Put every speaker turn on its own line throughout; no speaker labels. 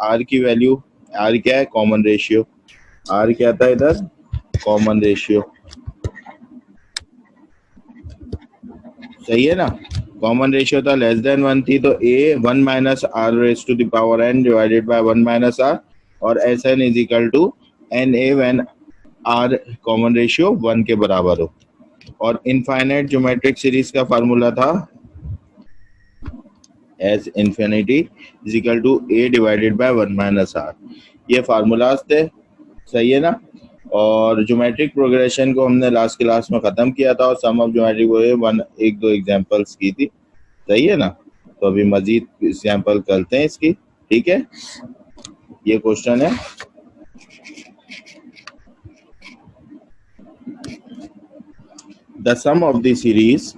Are की value, are क्या है, कॉमन रेशियो, आर क्या था इधर, कॉमन रेशियो, सही है ना। कॉमन रेशियो था लेस देन 1 थी, तो a 1 minus are raise to the power N divided by 1 minus r, और S n is equal to n a when r common ratio 1 के बराबर हो। और इनफाइनाइट ज्योमेट्रिक सीरीज का फार्मूला था S infinity is equal to a divided by 1 minus r. ये formulas थे, सही है ना। और ज्योमेट्रिक प्रोग्रेशन को हमने लास्ट क्लास में खत्म किया था और सम ऑफ ज्योमेट्रिक वो एक दो एग्जांपल्स की थी, सही है ना। तो अभी मजीद एग्जांपल करते हैं इसकी, ठीक है। ये क्वेश्चन है, the sum of the series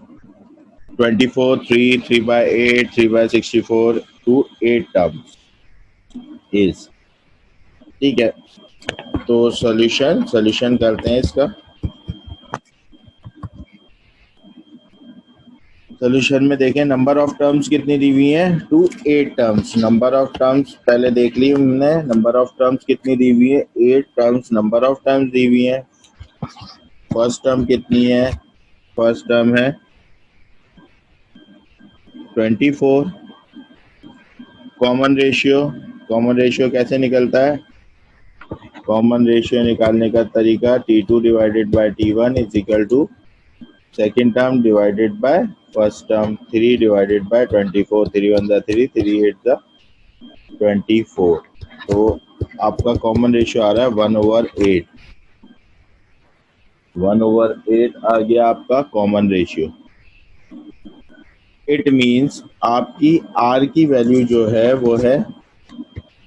24 3 3 by 8 3 by 64 to 8 terms is, ठीक है। तो सॉल्यूशन करते हैं इसका। सोल्यूशन में देखें नंबर ऑफ टर्म्स कितनी दी हुई है, 2 8 टर्म्स। नंबर ऑफ टर्म्स पहले देख ली हमने, नंबर ऑफ टर्म्स कितनी दी हुई है, 8 टर्म्स नंबर ऑफ टर्म्स दी हुई है। फर्स्ट टर्म कितनी है, फर्स्ट टर्म है 24। कॉमन रेशियो कैसे निकलता है, कॉमन रेशियो निकालने का तरीका T2 divided by T1 is equal to second term divided by first term, 3 divided by 24, 3 1 3, 3 8 24। तो आपका कॉमन रेशियो आ रहा है 1/8, 1/8 आ गया आपका कॉमन रेशियो। इट मीन्स आपकी आर की वैल्यू जो है वो है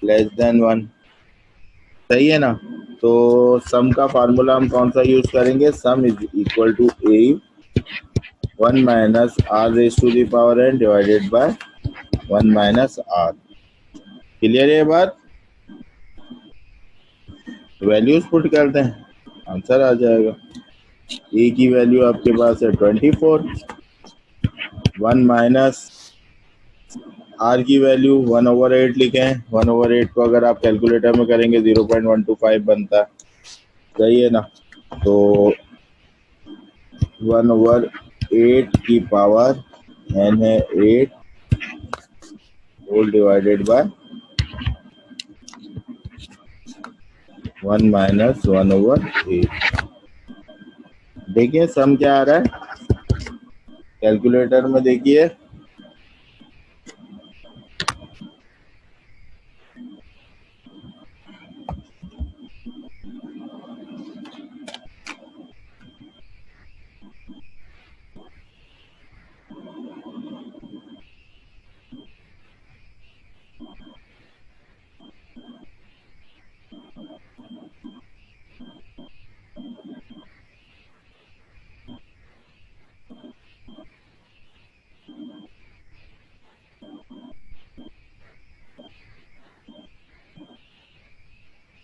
लेस देन 1, सही है ना। तो सम का फार्मूला हम कौन सा यूज करेंगे, sum is equal to A 1 minus are raise to the power N divided by 1 minus R. Clear है ये बात, वैल्यूज पुट करते हैं, आंसर आ जाएगा। ए की वैल्यू आपके पास है 24, 1 माइनस आर की वैल्यू 1/8 लिखे हैं। 1/8 को अगर आप कैलकुलेटर में करेंगे 0.125 बनता है, सही है ना। तो 1/8 की पावर एन है 8 होल डिवाइडेड बाय 1 माइनस 1/8। देखिए सम क्या आ रहा है, कैलकुलेटर में देखिए,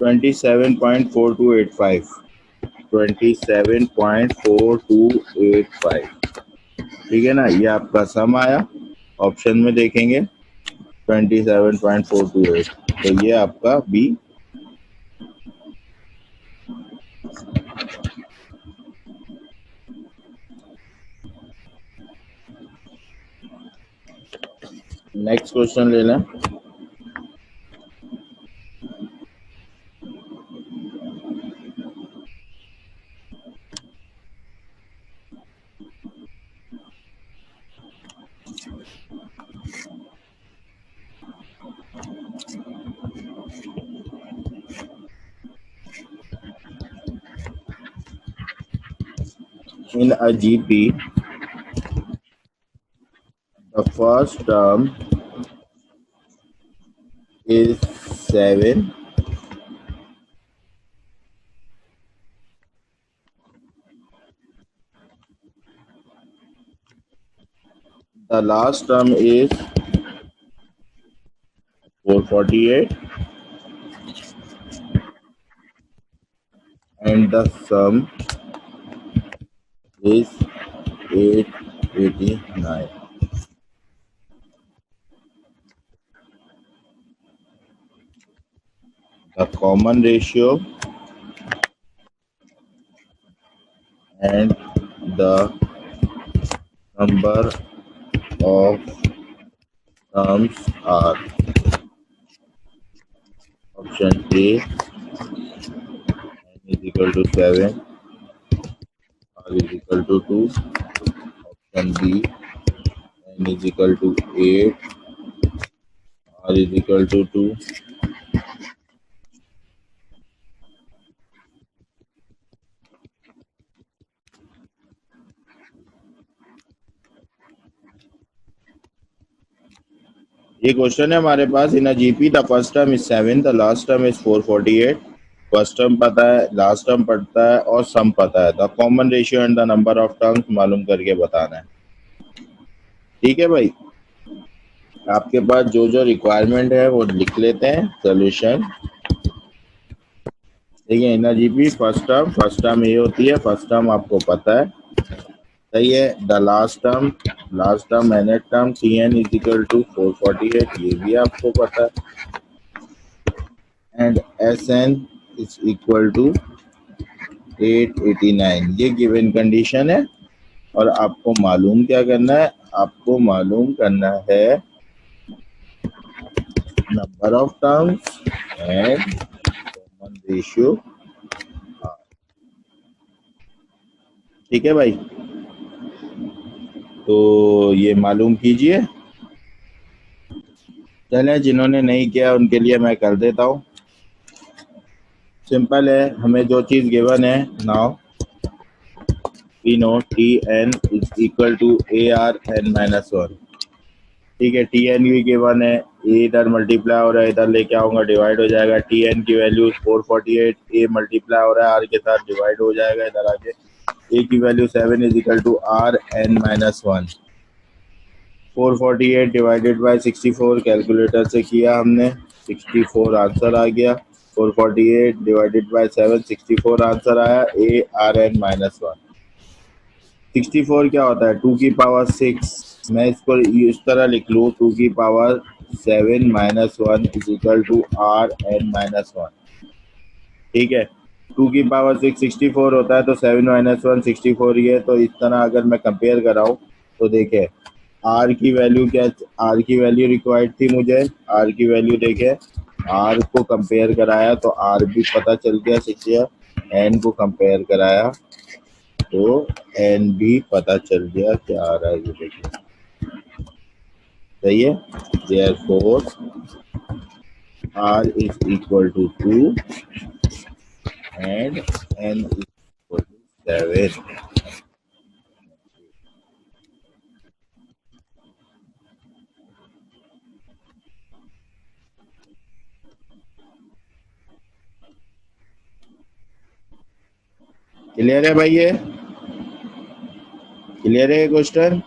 $27.4285, 27.4285, ठीक है ना। ये आपका सम आया, ऑप्शन में देखेंगे 27.428, तो ये आपका बी। नेक्स्ट क्वेश्चन ले लें। In a GP, the first term is 7, the last term is 448, and the sum is 889. the common ratio and the number of terms are. Option A n is equal to 7, r is equal to 2. Option B n is equal to 8, r is equal to 2. ये question है हमारे पास in GP the first term is 7, the last term is 448. First term पता है, last term पता है और सम पता है. The common ratio and the number of terms मालूम करके बताना है. ठीक है भाई, आपके पास जो जो रिक्वायरमेंट है वो लिख लेते हैं. सोल्यूशन देखिए, इन जीपी फर्स्ट टर्म ये होती है. फर्स्ट टर्म आपको पता है, सही है. The last term n term c n is equal to 448, ये भी आपको पता है. And S n is equal to 889, ये गिवन कंडीशन है. और आपको मालूम क्या करना है, आपको मालूम करना है number of terms and common ratio. ठीक है भाई, तो ये मालूम कीजिए. चलें, जिन्होंने नहीं किया उनके लिए मैं कर देता हूँ. सिंपल है, हमें जो चीज़ गिवन है, now we know T n is equal to a r n minus 1. ठीक है, टी एन भी गिवन है. ए इधर मल्टीप्लाई हो रहा है, इधर लेके आऊँगा डिवाइड हो जाएगा. टी एन की वैल्यू 448, ए मल्टीप्लाई हो रहा है आर के साथ, डिवाइड हो जाएगा इधर आके. ए की value 7 is equal to r n minus 1. 448 divided by 64 calculator से किया हमने, 64 आंसर आ गया. 448 डिवाइडेड बाय 7, 64 आंसर आया. ए आर एन माइनस 1. 64 क्या होता है, 2 की पावर 6. मैं इसको इस तरह लिख लूँ, 2 की power 7 minus 1 is equal to r n minus 1. ठीक है, 2 की पावर 6 64 होता है, तो 7 माइनस 1 64 ही है. तो इस तरह अगर मैं कंपेयर कराऊँ तो देखे, आर की वैल्यू क्या, आर की वैल्यू रिक्वायर्ड थी मुझे. आर की वैल्यू देखे, आर को कंपेयर कराया तो आर भी पता चल गया 6. एन को कंपेयर कराया तो एन भी पता चल गया क्या आ रहा है, ये देखिए. सही है. Therefore r is equal to 2 and n is equal to 7. Clear है भाई, ये क्लियर है question.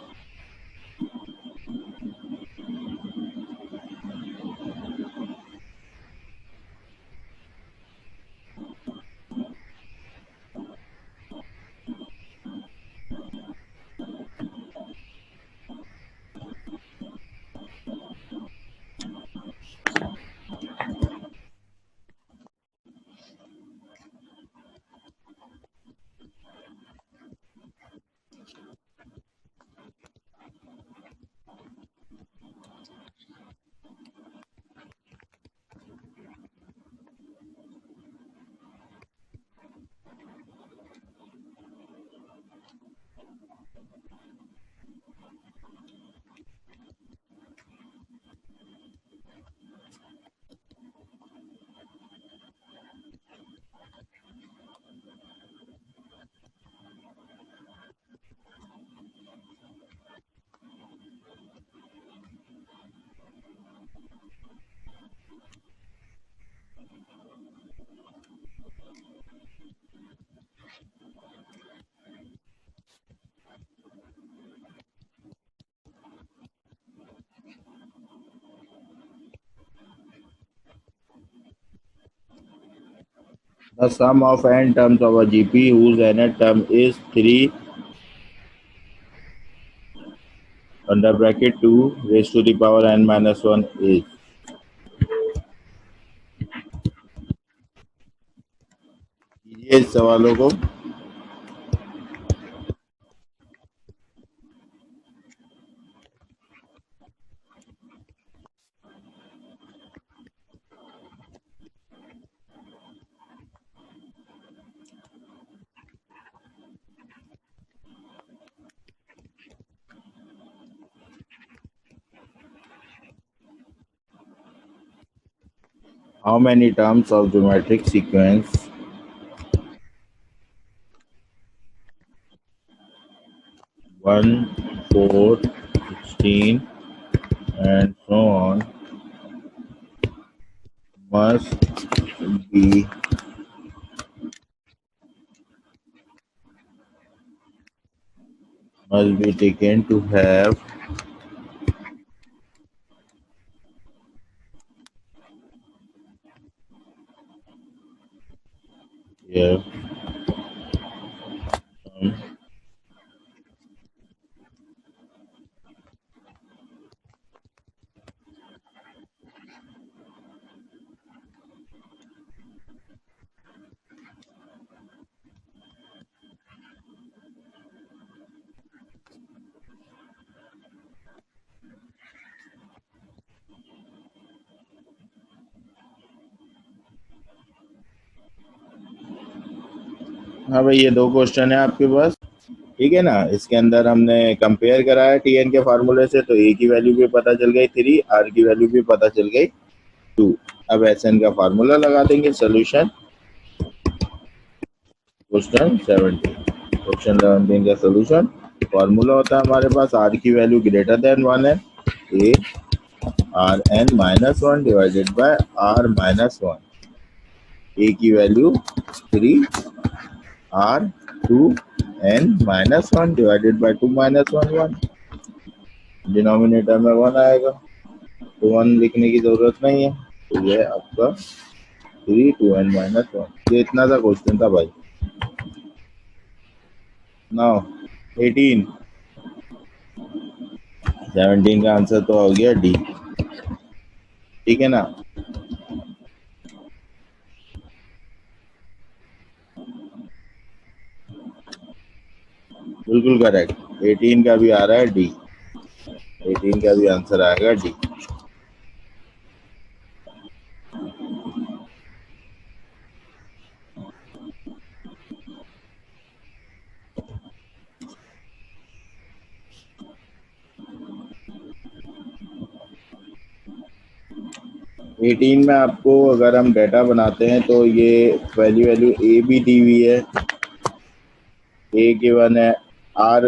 The sum of n terms of a GP whose nth term is 3 under bracket 2 raised to the power n minus 1 is. इस सवालों को। How many terms of geometric sequence 1, 4, 16 and so on must be taken to have yeah, हाँ भाई ये दो question है आपके पास, ठीक है ना। इसके अंदर हमने कंपेयर करा है टी एन के फार्मूले से, तो ए की वैल्यू भी पता चल गई 3, आर की वैल्यू भी पता चल गई 2। अब एस एन का फार्मूला लगा देंगे। सोल्यूशन क्वेश्चन 17 का सोल्यूशन फार्मूला होता है हमारे पास आर की वैल्यू ग्रेटर देन 1 है, a r n minus 1 divided by r minus 1। A की value 3 r 2 n minus 1 divided by 2 minus 1 1। Denominator में 1 आएगा तो 1 लिखने की जरूरत नहीं है, तो यह आपका 3 2 एन माइनस 1। ये इतना सा क्वेश्चन था भाई। नाउ 18 17 का आंसर तो हो गया डी, ठीक है ना। बिल्कुल करेक्ट, 18 का भी आ रहा है डी, 18 का भी आंसर आएगा डी। एटीन में आपको अगर हम डेटा बनाते हैं तो ये वैल्यू ए भी दी हुई है, ए गिवन है, आर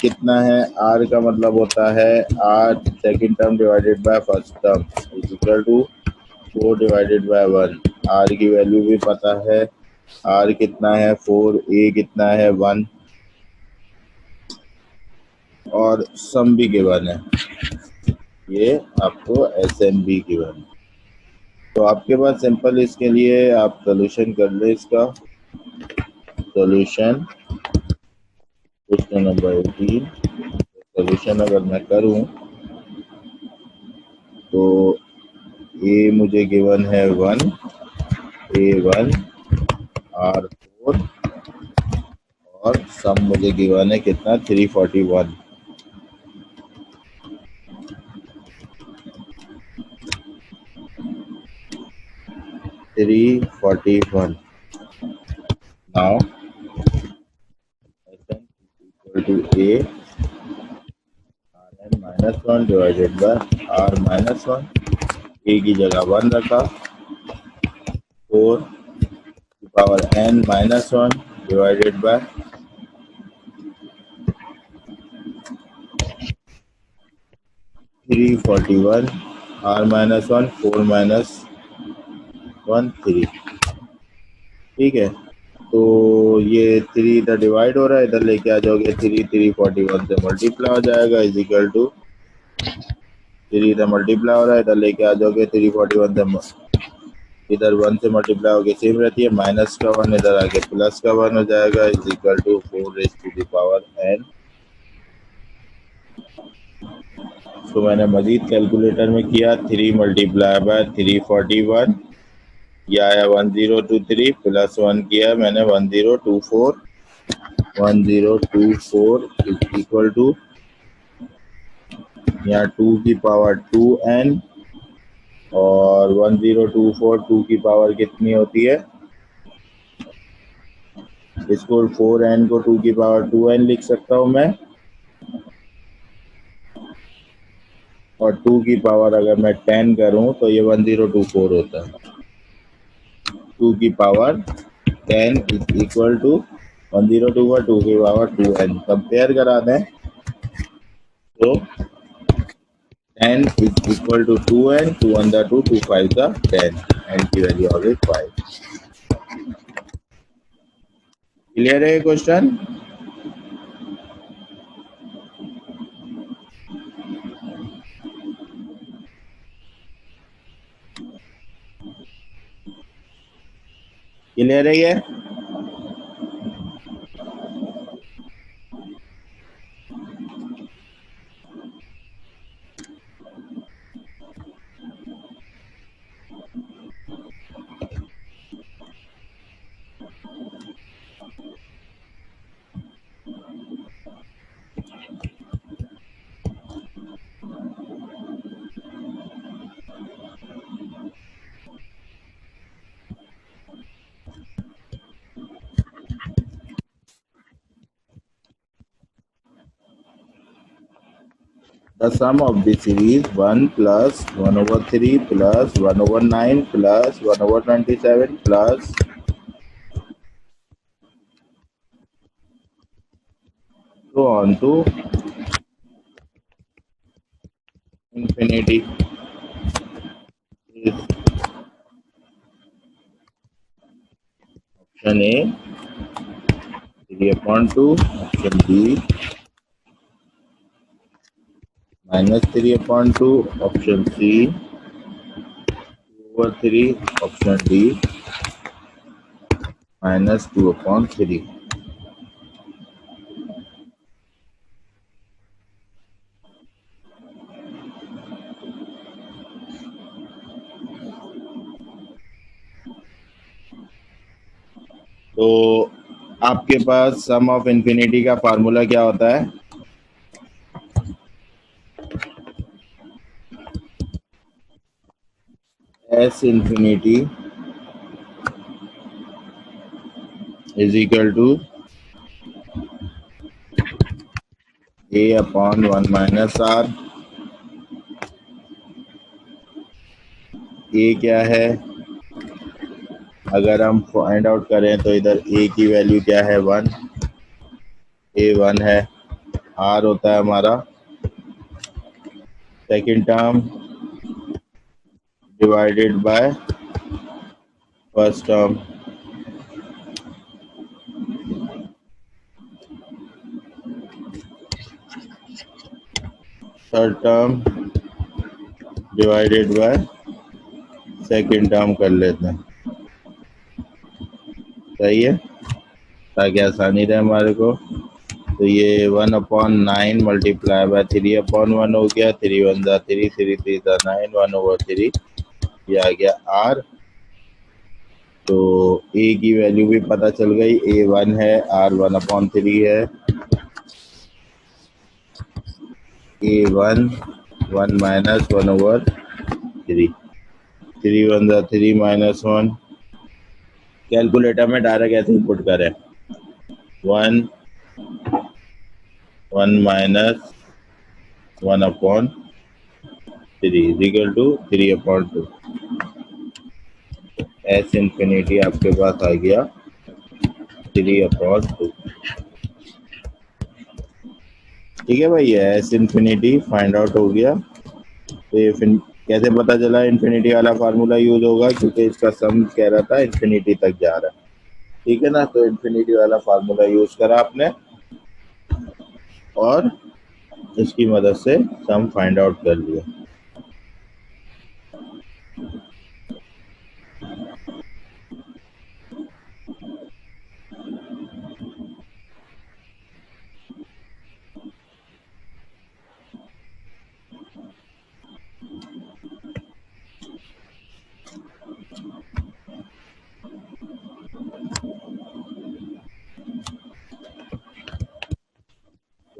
कितना है, आर का मतलब होता है r second term divided by first term is equal to 4 divided by 1। R की वैल्यू भी पता है, आर कितना है 4, ए कितना है 1 और सम भी गिवन है, ये आपको एस एन बी गिवन। तो आपके पास सिंपल इसके लिए आप सोल्यूशन कर ले इसका। सोल्यूशन क्वेश्चन नंबर 18, सोल्यूशन अगर मैं करूं तो ए मुझे गिवन है 1, ए 1 आर 4 और सम मुझे गिवन है कितना 341। Now Sn equal to A Rn minus 1 divided by R minus 1। A की जगह 1 रखा, 4 की power n minus 1 divided by 341, R minus 1 4 minus 1 3, ठीक है। तो ये 3 इधर डिवाइड हो रहा है, इधर लेके आ जाओगे 3 341 से मल्टीप्लाई हो जाएगा इज इक्वल टू 3 इधर मल्टीप्लाई हो रहा है, इधर लेके आ जाओगे 341 से इधर 1 से मल्टीप्लाई होके सेम रहती है, माइनस का 1 इधर आके प्लस का 1 हो जाएगा is equal to 4 raise to the power n। तो मैंने मजीद कैलकुलेटर में किया 3 मल्टीप्लाई बाय 341 ये आया 1023 प्लस 1 किया मैंने 1024 इज इक्वल टू यहाँ 2 की पावर 2n और 1024 2 की पावर कितनी होती है, इसको 4n को 2 की पावर 2n लिख सकता हूँ मैं, और 2 की पावर अगर मैं 10 करूँ तो ये 1024 होता है। 2 की पावर 10 इज इक्वल टू 1024 2 की पावर 2n। कंपेयर करा दें तो 10 is equal to 2n, 2 1 the 2, 2 5 the 10, n की वैल्यू आ गई 5। क्लियर है क्वेश्चन? क्लियर है ये? The sum of the series 1 plus 1 over 3 plus 1 over 9 plus 1 over 27 plus go on to infinity is option A 3 upon 2, option B minus 3 upon 2, option C over 3, option D minus 2 upon 3। तो आपके पास sum of infinity का formula क्या होता है? S infinity is equal to a upon 1 minus r. A क्या है, अगर हम फाइंड आउट करें तो इधर ए की वैल्यू क्या है 1, ए 1 है। आर होता है हमारा second term divided by first term, third term divided by second term कर लेते हैं। सही है, ताकि आसानी रहे हमारे को। तो ये 1/9 मल्टीप्लाई बाय 3/1 हो गया। 3 1 जा 3, 3 3 जा 9, 1/3 ये आ गया आर। तो ए की वैल्यू भी पता चल गई, ए 1 है, आर 1/3 है। ए 1 1 माइनस 1/3, 3 1 जा 3 माइनस 1। कैलकुलेटर में डायरेक्ट ऐसे ही पुट करें, 1 1 minus 1/3 is equal to 3/2। S infinity आपके पास आ गया 3/2। ठीक है भाई, एस इन्फिनिटी फाइंड आउट हो गया। तो ये कैसे पता चला इन्फिनिटी वाला फार्मूला यूज होगा, क्योंकि इसका सम कह रहा था इन्फिनिटी तक जा रहा है। ठीक है ना, तो इन्फिनिटी वाला फार्मूला यूज करा आपने और इसकी मदद से सम फाइंड आउट कर लिया।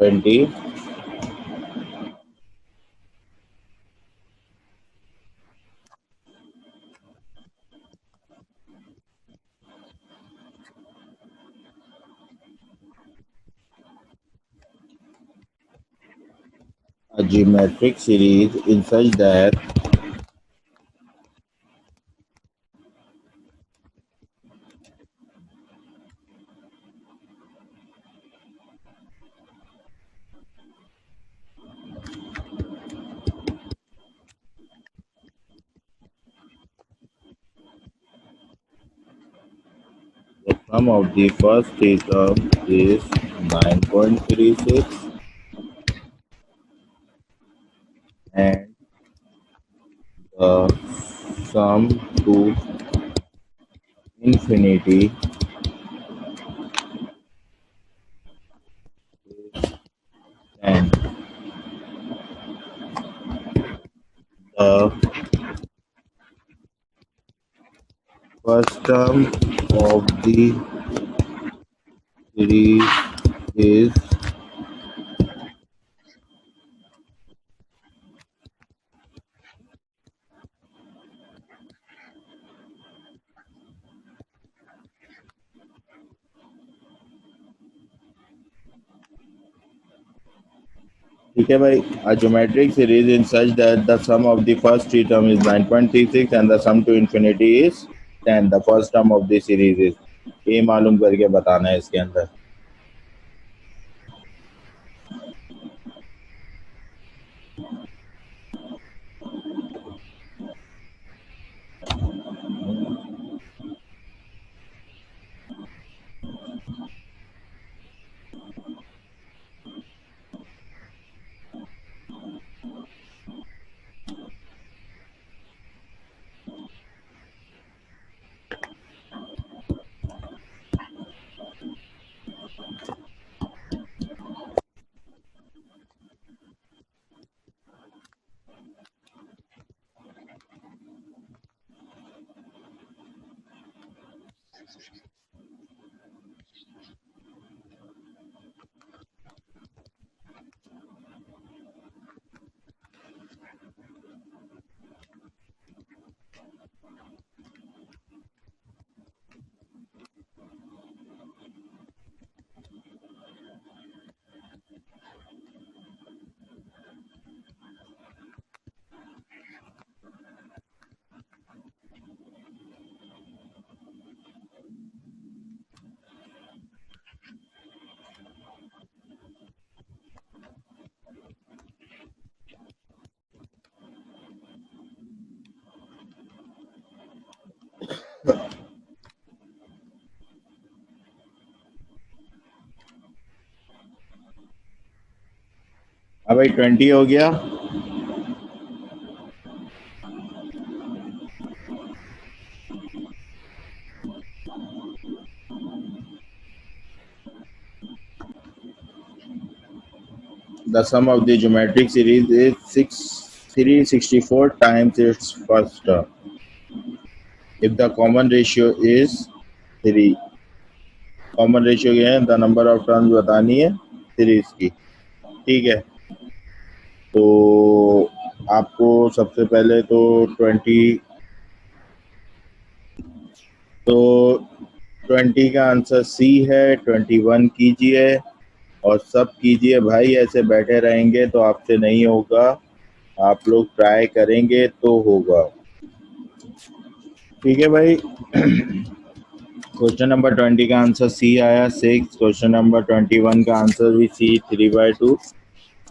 20. A geometric series in such that the sum of the first three terms is 9.36 and the sum to infinity and the first term of the series is ठीक है भाई. A geometric series in such that the sum of the first three term is 9.36 and the sum to infinity is 10. The first term of the series is ये मालूम करके बताना है इसके अंदर. अब भाई 20 हो गया. The sum of the geometric series is 364 times its first term. If the common ratio is 3, common ratio क्या है? द नंबर ऑफ टर्म्स बतानी है सीरीज की. ठीक है, तो आपको सबसे पहले तो 20 का आंसर सी है. 21 कीजिए और सब कीजिए भाई. ऐसे बैठे रहेंगे तो आपसे नहीं होगा. आप लोग ट्राई करेंगे तो होगा. ठीक है भाई. क्वेश्चन नंबर 20 का आंसर सी आया 6. क्वेश्चन नंबर 21 का आंसर भी सी 3/2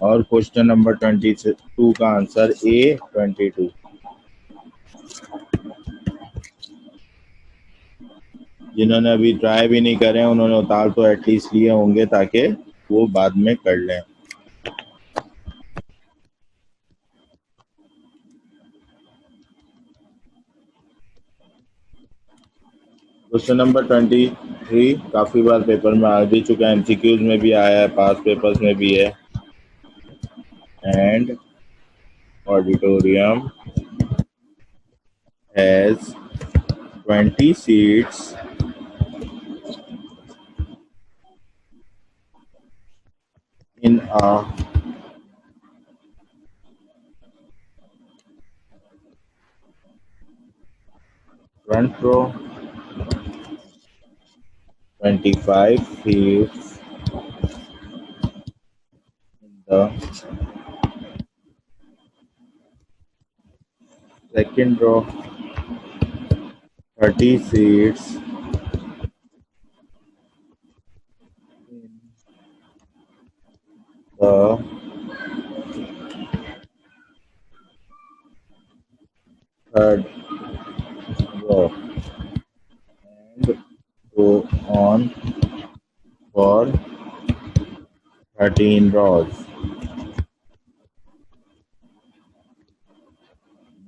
और क्वेश्चन नंबर 22 का आंसर ए 22. जिन्होंने अभी ट्राई भी नहीं करे उन्होंने उतार तो एटलीस्ट लिए होंगे ताकि वो बाद में कर लें. क्वेश्चन नंबर 23 काफी बार पेपर में आ भी चुका है. एमसीक्यूज में भी आया है, पास पेपर्स में भी है. And auditorium has 20 seats in a front row, 25 seats in the second row, 30 seats in the third row, and go on for 13 rows.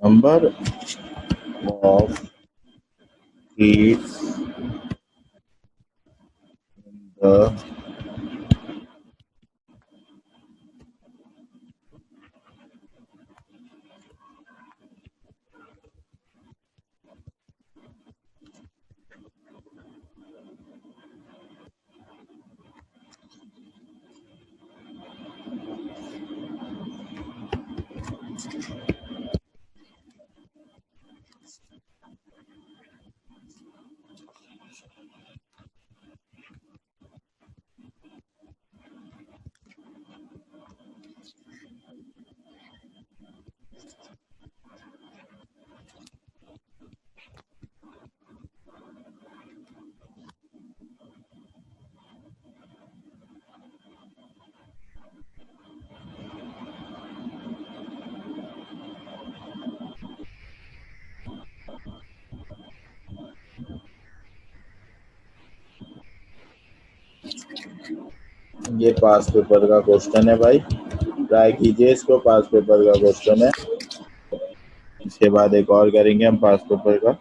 Number of seats in the ये पास पेपर का question है भाई, try कीजिए इसको, पास paper का question है। इसके बाद एक और करेंगे हम पास पेपर का।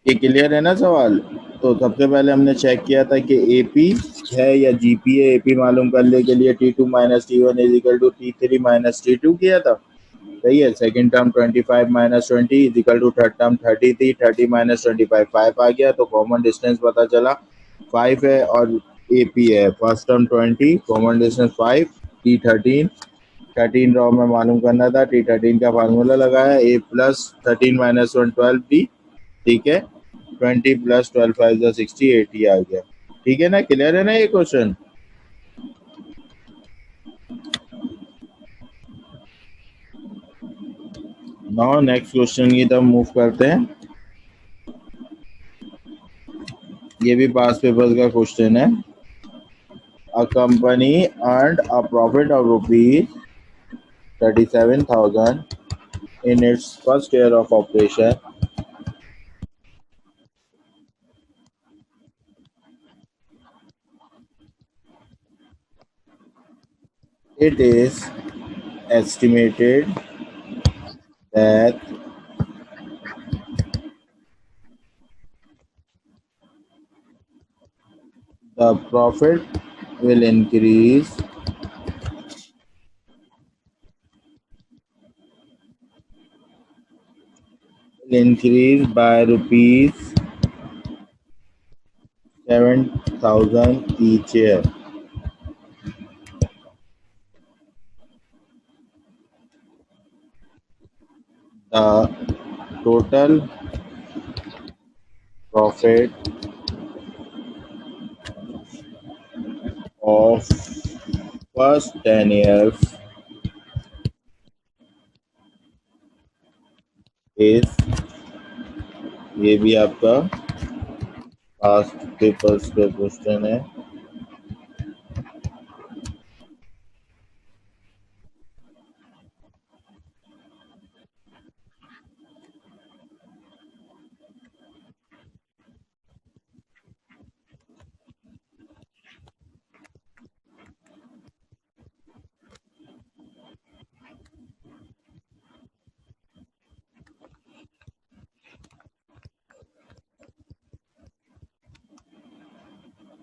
ये क्लियर है ना सवाल। तो सबसे पहले हमने चेक किया था कि एपी है या जीपी है। एपी मालूम करने के लिए T2 minus T1 is equal to T3 minus T2 किया था। सही है। Second term 25 minus 20 is equal to third term 30 थी। 30 माइनस 25 5 आ गया, तो कॉमन डिस्टेंस पता चला 5 है और एपी है। First term 20, common distance 5, T13 13 raw में मालूम करना था। T13 का फार्मूला लगाया, ए प्लस 13 माइनस 1 12 डी। ठीक है। 20 प्लस 12 5 60 80 आ गया। ठीक है ना, क्लियर है ना ये क्वेश्चन। नाउ नेक्स्ट क्वेश्चन की तरफ मूव करते हैं। ये भी पास पेपर्स का क्वेश्चन है। A company earned a profit of rupees 37,000 in its first year of operation. It is estimated that the profit will increase by rupees 7,000 each year. The total profit of first 10 years is, ये भी आपका past papers का question है।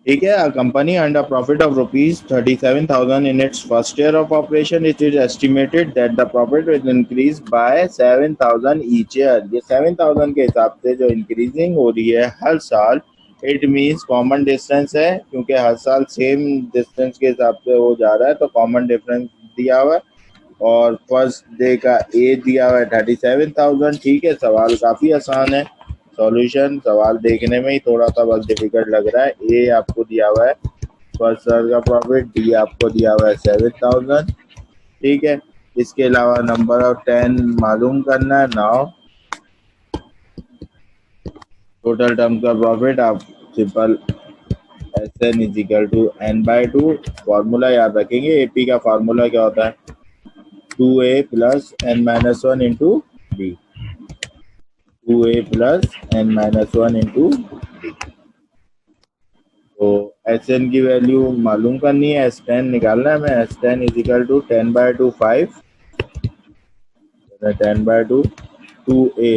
ठीक है। A company earned a profit of rupees 37,000 in its first year of operation. It is estimated that the profit will increase by 7,000 each year. ये 7,000 के हिसाब से जो इंक्रीजिंग हो रही है हर साल, इट मीन्स कॉमन डिस्टेंस है, क्योंकि हर साल सेम डिस्टेंस के हिसाब से वो जा रहा है, तो कॉमन डिफरेंस दिया हुआ है। और फर्स्ट डे का ए दिया हुआ है 37,000। ठीक है, सवाल काफ़ी आसान है। सॉल्यूशन सवाल देखने में ही थोड़ा सा बस डिफिकल्ट लग रहा है। ए आपको दिया हुआ है फर्स्ट ईयर का प्रॉफिट, डी आपको दिया हुआ है 7,000। ठीक है। इसके अलावा नंबर ऑफ 10 मालूम करना है। नाउ टोटल टर्म का प्रॉफिट आप simple S n is equal to n by two. Formula याद रखेंगे। एपी का फार्मूला क्या होता है, 2a plus n minus one into d. 2a plus n minus one into d. तो एस एन की वैल्यू मालूम करनी है, एस टेन निकालना है हमें। S ten is equal to 10 by two 5, 10 by two 2a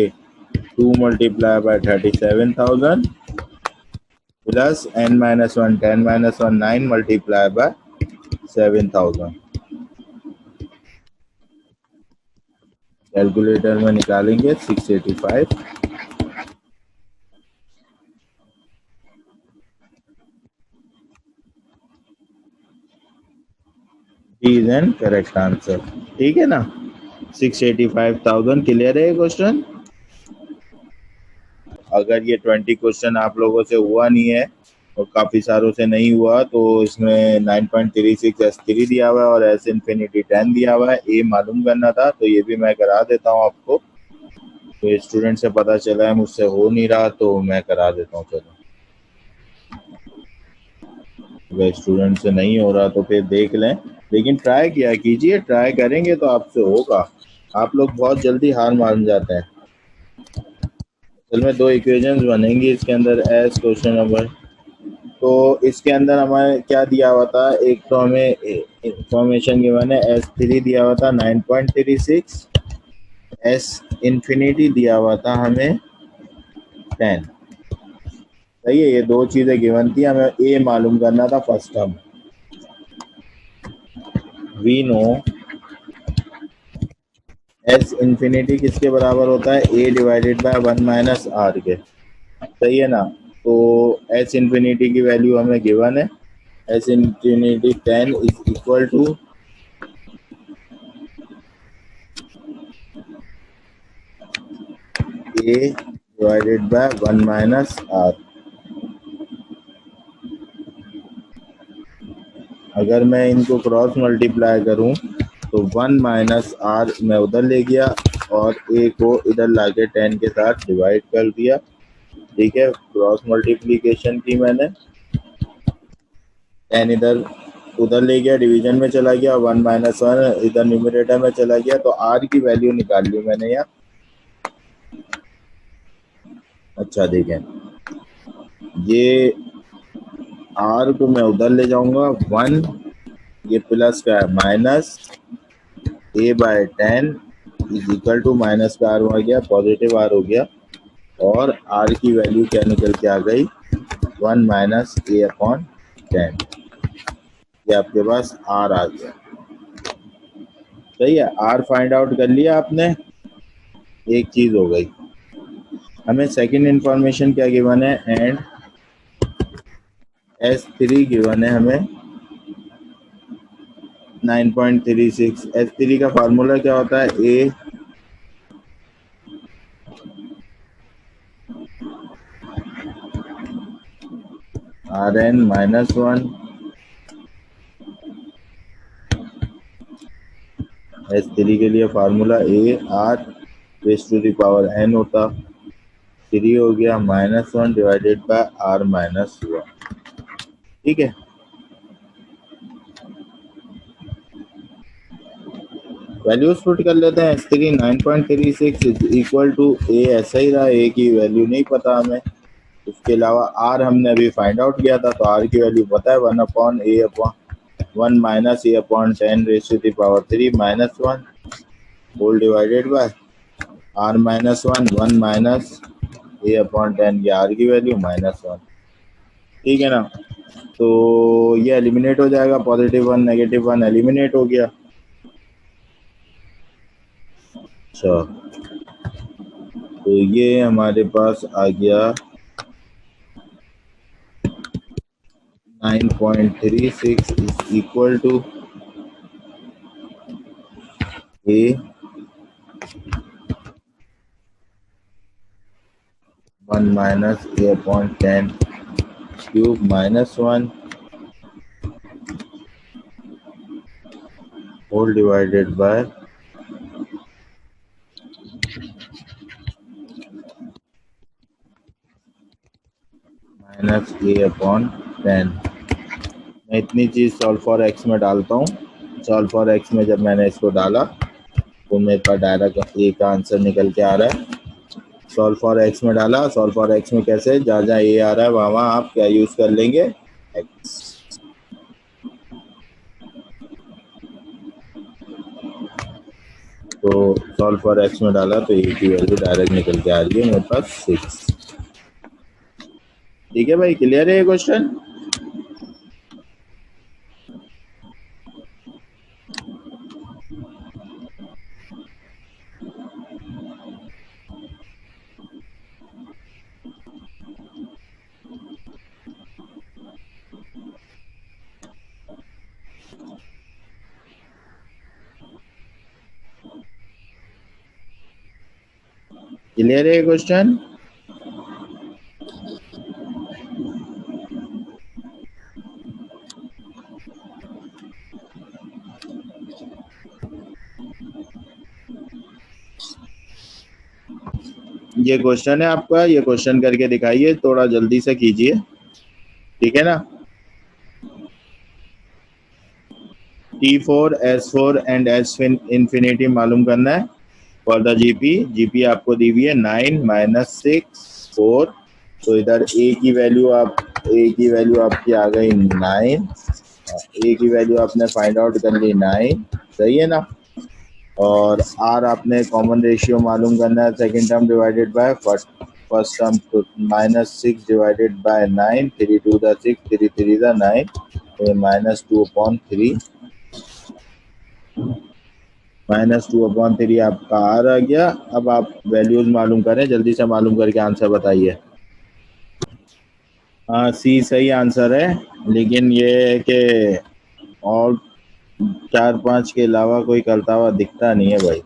2 multiply by 37,000 plus n minus one 10 minus one 9 multiply by 7,000। Calculator में निकालेंगे 685। D is an correct answer. ठीक है ना, 685,000। क्लियर है ये क्वेश्चन। अगर ये 20 क्वेश्चन आप लोगों से हुआ नहीं है और काफ़ी सारों से नहीं हुआ, तो इसमें 9.36 S3 दिया हुआ है और S इन्फिनिटी 10 दिया हुआ है। ए मालूम करना था, तो ये भी मैं करा देता हूँ आपको। तो स्टूडेंट से पता चला है मुझसे हो नहीं रहा, तो मैं करा देता हूँ। चलो, अगर स्टूडेंट से नहीं हो रहा तो फिर देख लें, लेकिन ट्राई किया कीजिए। ट्राई करेंगे तो आपसे होगा। आप लोग बहुत जल्दी हार मान जाते हैं। असल में दो इक्वेशंस बनेंगी इसके अंदर एस क्वेश्चन नंबर। तो इसके अंदर हमें क्या दिया हुआ था, एक तो हमें इंफॉर्मेशन गिवन है S3 दिया हुआ था 9.36, एस इन्फिनिटी दिया हुआ था हमें 10। सही है, ये दो चीजें गिवन थी, हमें ए मालूम करना था first term. We know S infinity किसके बराबर होता है, a divided by 1 minus r के। सही है ना। तो एस इन्फिनिटी की वैल्यू हमें गिवन है, S infinity 10 is equal to a divided by 1 minus r. अगर मैं इनको क्रॉस मल्टीप्लाई करूं तो 1 माइनस आर मैं उधर ले गया और ए को इधर लाके 10 के साथ डिवाइड कर दिया। ठीक है, क्रॉस मल्टीप्लीकेशन की मैंने, 10 इधर उधर ले गया, डिवीजन में चला गया, 1 माइनस 1 इधर न्यूमरेटर में चला गया, तो आर की वैल्यू निकाल ली मैंने यहाँ। अच्छा देखें, ये आर को मैं उधर ले जाऊंगा 1, ये प्लस का है minus a by 10 is equal to minus का आर हो गया, पॉजिटिव आर हो गया, और आर की वैल्यू क्या निकल के आ गई, 1 माइनस ए अपॉन 10। ये आपके पास आर आ गया। सही है, आर फाइंड आउट कर लिया आपने, एक चीज हो गई। हमें सेकंड इंफॉर्मेशन क्या गिवन है, एंड S3 गिवन है हमें 9.36। S3 का फार्मूला क्या होता है, a r n minus 1, S3 के लिए formula a r raise to the power n होता, 3 हो गया -1 डिवाइडेड बाय आर माइनस 1। ठीक है, वैल्यूज पुट कर लेते हैं। S3 9.36 इज इक्वल टू ए, ऐसा ही रहा, ए की वैल्यू नहीं पता हमें। उसके अलावा आर हमने अभी फाइंड आउट किया था, तो आर की वैल्यू पता है 1 upon a upon 1 minus a upon 10 raise to the power 3 minus 1 whole divided by r minus 1 minus a upon 10, ये आर की वैल्यू -1। ठीक है ना, तो ये एलिमिनेट हो जाएगा, +1 -1 एलिमिनेट हो गया। अच्छा, तो ये हमारे पास आ गया 9.36 is equal to A 1 minus a upon 10 cube -1 whole divided by -a upon 10। मैं इतनी चीज़ सॉल्व फॉर एक्स में डालता हूँ। सॉल्व फॉर एक्स में जब मैंने इसको डाला तो मेरे पास डायरेक्ट ए का आंसर निकल के आ रहा है। सॉल्व फॉर एक्स में डाला, सॉल्व फॉर एक्स में कैसे, जहाँ जहाँ ए आ रहा है वहाँ वहाँ आप क्या यूज़ कर लेंगे, एक्स। तो सॉल्व फॉर एक्स में डाला तो ए की वैल्यू डायरेक्ट निकल के आ रही है मेरे पास 6। ठीक है भाई, क्लियर है ये क्वेश्चन। क्लियर है ये क्वेश्चन। ये क्वेश्चन है आपका, ये क्वेश्चन करके दिखाइए, थोड़ा जल्दी से कीजिए। ठीक है ना। T4, S4 and S infinity मालूम करना है फॉर द जीपी आपको दी हुई है 9 - 6 4। तो इधर ए की वैल्यू आपकी आ गई 9, ए की वैल्यू आपने फाइंड आउट कर ली 9। सही है ना। और आर आपने कॉमन रेशियो मालूम करना है, second term divided by first sum -6 divided by 9, 3 2 द 6, 3 3 द 9, तो -2/3 -2/3 आपका आर आ गया। अब आप वैल्यूज मालूम करें, जल्दी से मालूम करके आंसर बताइए। हाँ, सी सही आंसर है, लेकिन ये है कि और 4 5 के अलावा कोई करता हुआ दिखता नहीं है भाई।